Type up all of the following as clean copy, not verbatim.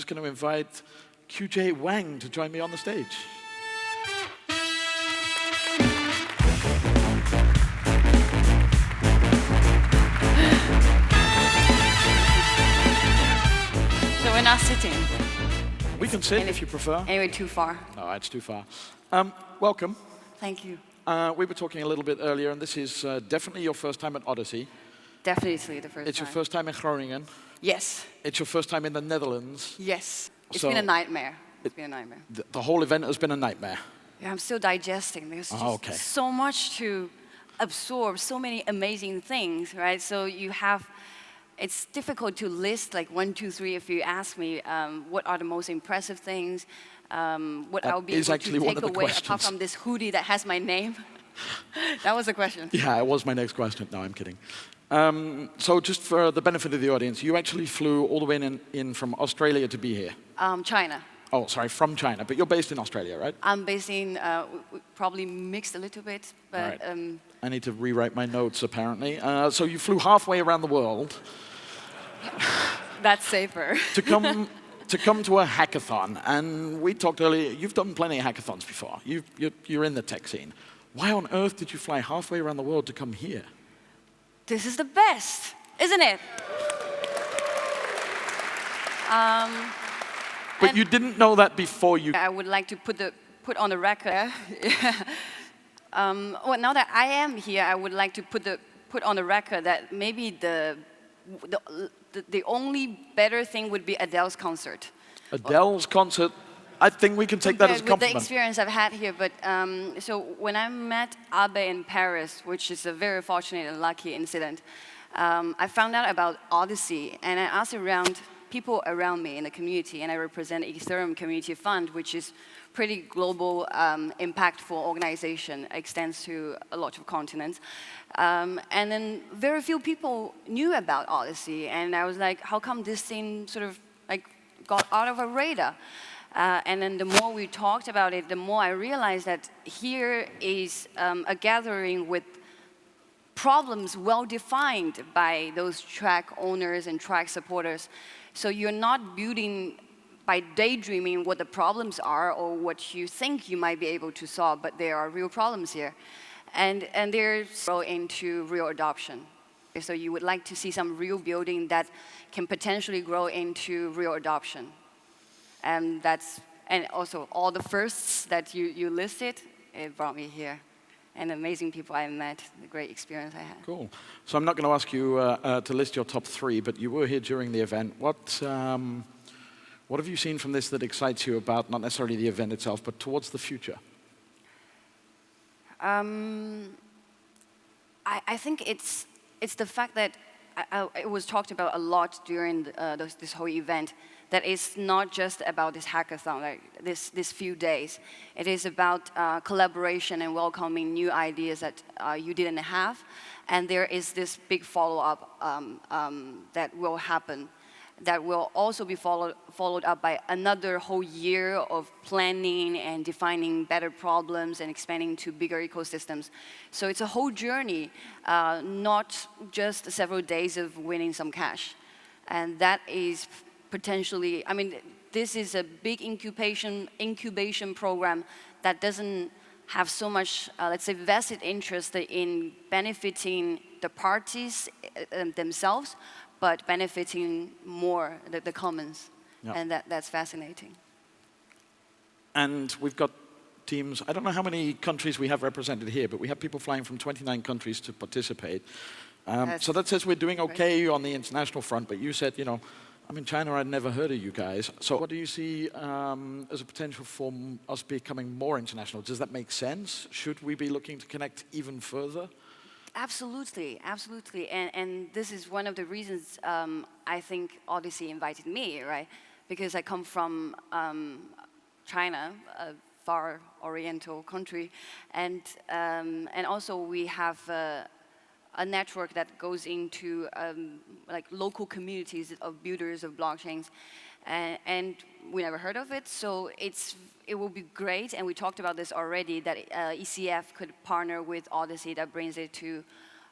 going to invite QJ Wang to join me on the stage. So we're not sitting. We can sit if you prefer. Anyway, too far. No, it's too far. Welcome. Thank you. We were talking a little bit earlier, and this is definitely your first time at Odyssey. Definitely the first time. It's your first time in Groningen. Yes. It's your first time in the Netherlands. Yes. It's been a nightmare. It's been a nightmare. The whole event has been a nightmare. Yeah, I'm still digesting. There's just so much to absorb, so many amazing things, right? So you have, it's difficult to list like 1, 2, 3 if you ask me what are the most impressive things, what I'll be able to take away apart from this hoodie that has my name. That was the question. Yeah, it was my next question. No, I'm kidding. So just for the benefit of the audience, you actually flew all the way in from Australia to be here? China. Oh, sorry, from China, but you're based in Australia, right? I'm based in, probably mixed a little bit, but... Right. I need to rewrite my notes, apparently. So you flew halfway around the world. That's safer. to come to a hackathon, and we talked earlier, you've done plenty of hackathons before. You're in the tech scene. Why on earth did you fly halfway around the world to come here? This is the best, isn't it? But you didn't know that before you... I would like to put on the record. Well, now that I am here, I would like to put on the record that maybe the only better thing would be Adele's concert. Adele's concert, I think we can take that as a compliment. With the experience I've had here, but so when I met Abe in Paris, which is a very fortunate and lucky incident, I found out about Odyssey, and I asked around people around me in the community, and I represent Ethereum Community Fund, which is pretty global, impactful organization, extends to a lot of continents. And then very few people knew about Odyssey, and I was like, how come this thing sort of like got out of our radar? And then the more we talked about it, the more I realized that here is a gathering with problems well defined by those track owners and track supporters. So you're not building by daydreaming what the problems are or what you think you might be able to solve, but there are real problems here. And they're grow into real adoption. So you would like to see some real building that can potentially grow into real adoption. And also all the firsts that you listed, it brought me here. And amazing people I met, the great experience I had. Cool. So I'm not going to ask you to list your top 3, but you were here during the event. What have you seen from this that excites you about, not necessarily the event itself, but towards the future? I think it's the fact that it was talked about a lot during this whole event, that it's not just about this hackathon, like this few days. It is about collaboration and welcoming new ideas that you didn't have. And there is this big follow-up that will happen, that will also be followed up by another whole year of planning and defining better problems and expanding to bigger ecosystems. So it's a whole journey, not just several days of winning some cash. And that is potentially, I mean, this is a big incubation program that doesn't have so much, let's say, vested interest in benefiting the parties themselves, but benefiting more the commons. Yep. And that's fascinating. And we've got teams, I don't know how many countries we have represented here, but we have people flying from 29 countries to participate. So that says we're doing okay on the international front, but you said, you know, I'm in China, I'd never heard of you guys. So what do you see as a potential for us becoming more international? Does that make sense? Should we be looking to connect even further? Absolutely, absolutely. And this is one of the reasons I think Odyssey invited me, right? Because I come from China, a far oriental country, and also we have a network that goes into like local communities of builders of blockchains, and we never heard of it. So it will be great, and we talked about this already, that ECF could partner with Odyssey that brings it to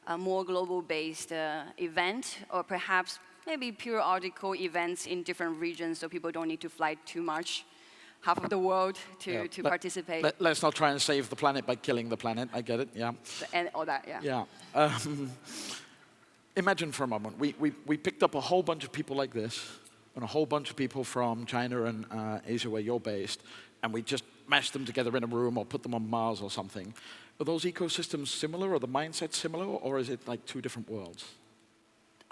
a more global-based event, or perhaps maybe periodical events in different regions so people don't need to fly too much, half of the world to participate. Let's not try and save the planet by killing the planet. I get it, yeah. And all that, yeah. Yeah. Imagine for a moment, we picked up a whole bunch of people like this, and a whole bunch of people from China and Asia where you're based, and we just mashed them together in a room or put them on Mars or something. Are those ecosystems similar, or the mindset similar, or is it like two different worlds?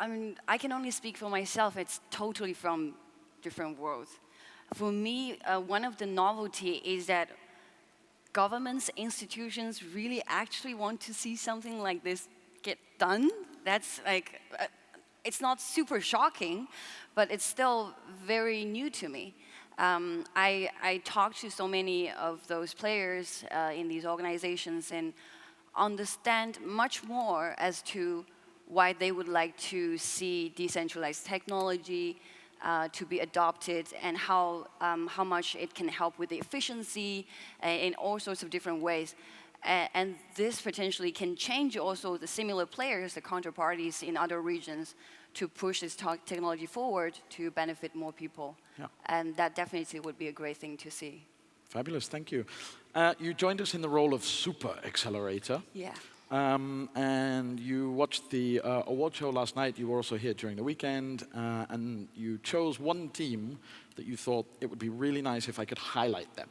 I mean, I can only speak for myself. It's totally from different worlds. For me, one of the novelty is that governments, institutions really actually want to see something like this get done. That's like, it's not super shocking, but it's still very new to me. I talk to so many of those players in these organizations and understand much more as to why they would like to see decentralized technology to be adopted and how much it can help with the efficiency in all sorts of different ways. And this potentially can change also the similar players, the counterparties in other regions, to push this technology forward to benefit more people. Yeah. And that definitely would be a great thing to see. Fabulous, thank you. You joined us in the role of Super Accelerator. Yeah. And you watched the award show last night. You were also here during the weekend. And you chose one team that you thought it would be really nice if I could highlight them.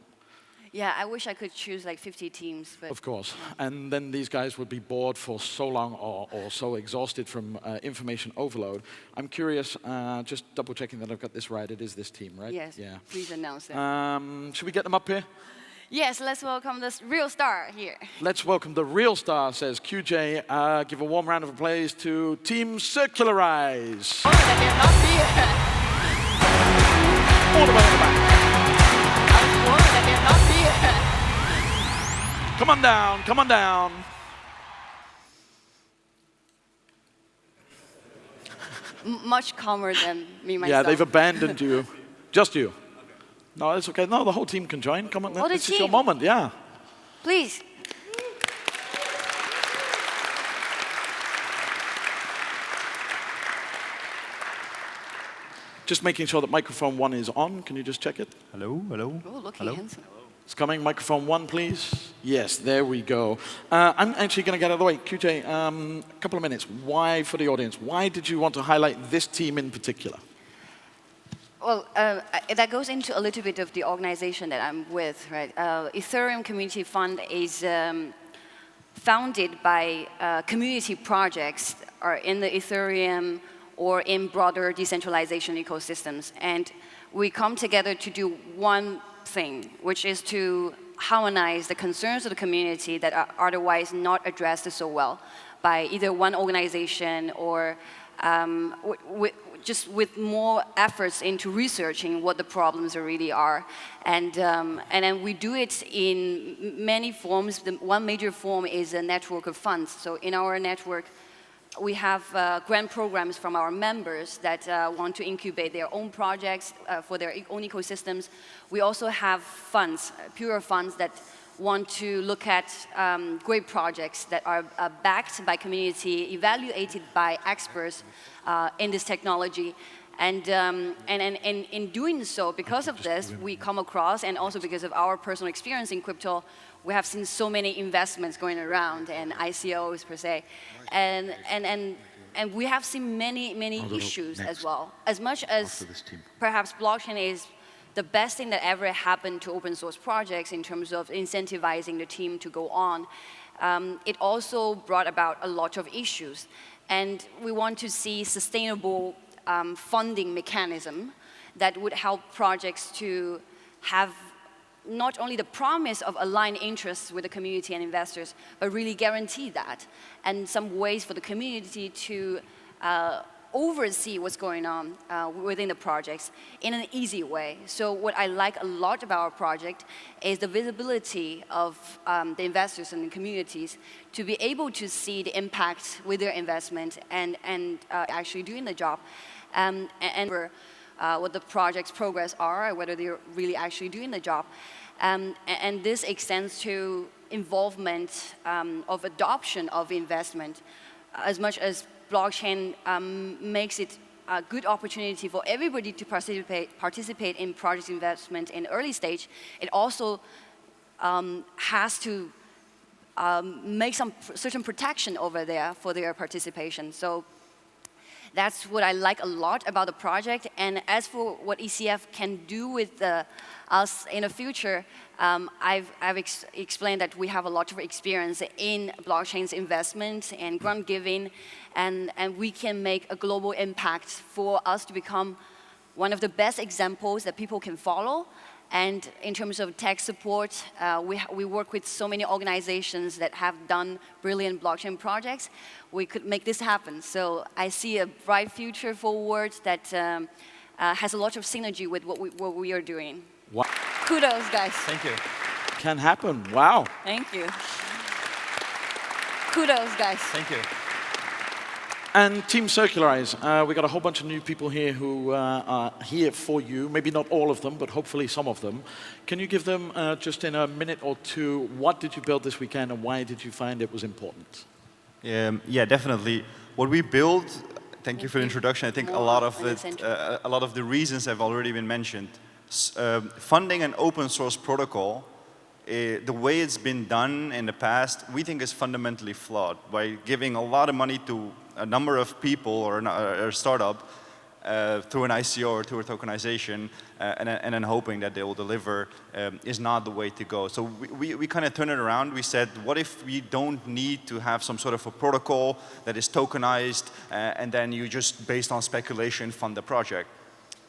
Yeah, I wish I could choose like 50 teams. But of course. Yeah. And then these guys would be bored for so long or so exhausted from information overload. I'm curious, just double checking that I've got this right. It is this team, right? Yes, yeah. Please announce them. Should we get them up here? Yes, let's welcome this real star here. Let's welcome the real star, says QJ. Give a warm round of applause to Team Circularise. Oh, that they're not here. All the way in the back. That they're not here. Come on down, come on down. Much calmer than me myself. Yeah, they've abandoned you. Just you. No, it's okay. No, the whole team can join. Come on, this is your moment, yeah. Please. Just making sure that microphone 1 is on. Can you just check it? Hello, hello. Oh, looking handsome. It's coming. Microphone 1, please. Yes, there we go. I'm actually going to get out of the way. QJ, a couple of minutes. Why, for the audience, why did you want to highlight this team in particular? Well, that goes into a little bit of the organization that I'm with, right? Ethereum Community Fund is founded by community projects or in the Ethereum or in broader decentralization ecosystems. And we come together to do one thing, which is to harmonize the concerns of the community that are otherwise not addressed so well by either one organization or just with more efforts into researching what the problems really are. And then we do it in many forms. One major form is a network of funds. So in our network, we have grant programs from our members that want to incubate their own projects for their own ecosystems. We also have funds, pure funds that want to look at great projects that are backed by community, evaluated by experts in this technology. And in doing so, because of this, we come across, and also because of our personal experience in crypto, we have seen so many investments going around and ICOs per se. And we have seen many issues as well. As much as perhaps blockchain is the best thing that ever happened to open source projects in terms of incentivizing the team to go on, it also brought about a lot of issues. And we want to see sustainable funding mechanism that would help projects to have not only the promise of aligned interests with the community and investors, but really guarantee that, and some ways for the community to oversee what's going on within the projects in an easy way. So what I like a lot about our project is the visibility of the investors and the communities to be able to see the impact with their investment and actually doing the job. And what the project's progress are, whether they're really actually doing the job. And this extends to involvement of adoption of investment. As much as blockchain makes it a good opportunity for everybody to participate in project investment in early stage, it also has to make some certain protection over there for their participation. So that's what I like a lot about the project. And as for what ECF can do with us in the future, I've explained that we have a lot of experience in blockchain's investment and grant giving, and we can make a global impact for us to become one of the best examples that people can follow. And in terms of tech support, we work with so many organizations that have done brilliant blockchain projects. We could make this happen. So I see a bright future forward that has a lot of synergy with what we are doing. Wow. Kudos, guys. Thank you. Can happen. Wow. Thank you. Kudos, guys. Thank you. And Team Circularise, we got a whole bunch of new people here who are here for you. Maybe not all of them, but hopefully some of them. Can you give them, just in a minute or two, what did you build this weekend and why did you find it was important? Yeah, definitely. What we built, thank you for the introduction. I think a lot of the reasons have already been mentioned. Funding an open source protocol, the way it's been done in the past, we think is fundamentally flawed. By giving a lot of money to a number of people or a startup through an ICO or through a tokenization, and then hoping that they will deliver is not the way to go. So we kind of turn it around. We said, what if we don't need to have some sort of a protocol that is tokenized, and then you just, based on speculation, fund the project?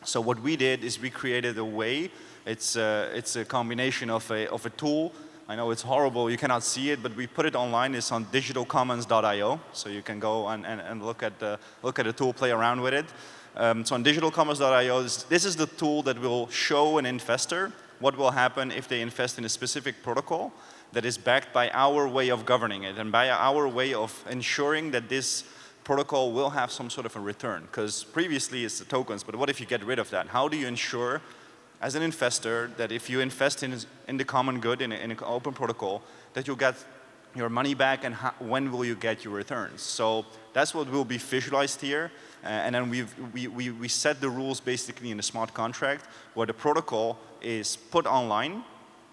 So what we did is we created a way. It's a combination of a tool. I know it's horrible, you cannot see it, but we put it online. It's on digitalcommons.io, so you can go and look at the tool, play around with it. So on digitalcommons.io, this is the tool that will show an investor what will happen if they invest in a specific protocol that is backed by our way of governing it and by our way of ensuring that this protocol will have some sort of a return. Because previously it's the tokens, but what if you get rid of that? How do you ensure, as an investor, that if you invest in the common good, in an open protocol, that you'll get your money back, and when will you get your returns? So that's what will be visualized here. And then we set the rules basically in a smart contract where the protocol is put online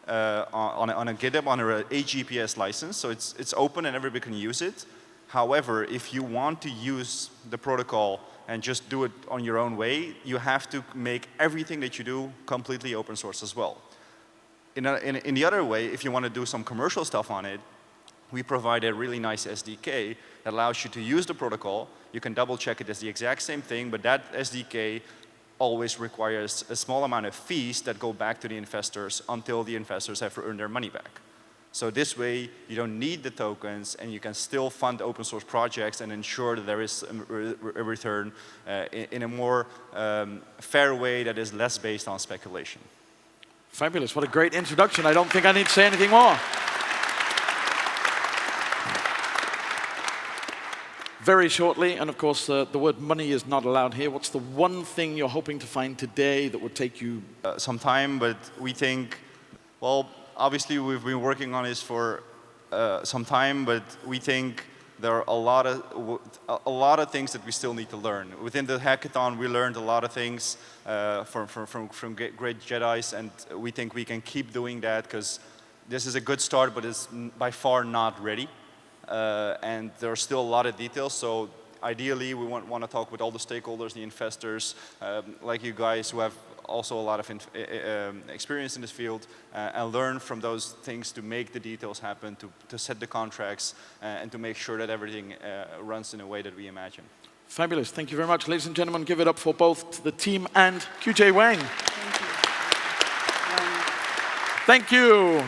on a GitHub under a HGPS license. So it's open and everybody can use it. However, if you want to use the protocol and just do it on your own way, you have to make everything that you do completely open source as well. In the other way, if you want to do some commercial stuff on it, we provide a really nice SDK that allows you to use the protocol. You can double check it as the exact same thing, but that SDK always requires a small amount of fees that go back to the investors until the investors have earned their money back. So this way, you don't need the tokens, and you can still fund open source projects and ensure that there is a return in a more fair way that is less based on speculation. Fabulous. What a great introduction. I don't think I need to say anything more. Very shortly, and of course the word money is not allowed here, what's the one thing you're hoping to find today that would take you? Some time, but we think, well, obviously we've been working on this for some time, but we think there are a lot of things that we still need to learn. Within the hackathon, we learned a lot of things from great Jedis, and we think we can keep doing that because this is a good start, but it's by far not ready. And there are still a lot of details, so ideally we want to talk with all the stakeholders, the investors, like you guys who have also a lot of experience in this field, and learn from those things to make the details happen, to set the contracts, and to make sure that everything runs in a way that we imagine. Fabulous. Thank you very much. Ladies and gentlemen, give it up for both the team and QJ Wang. Thank you. Thank you.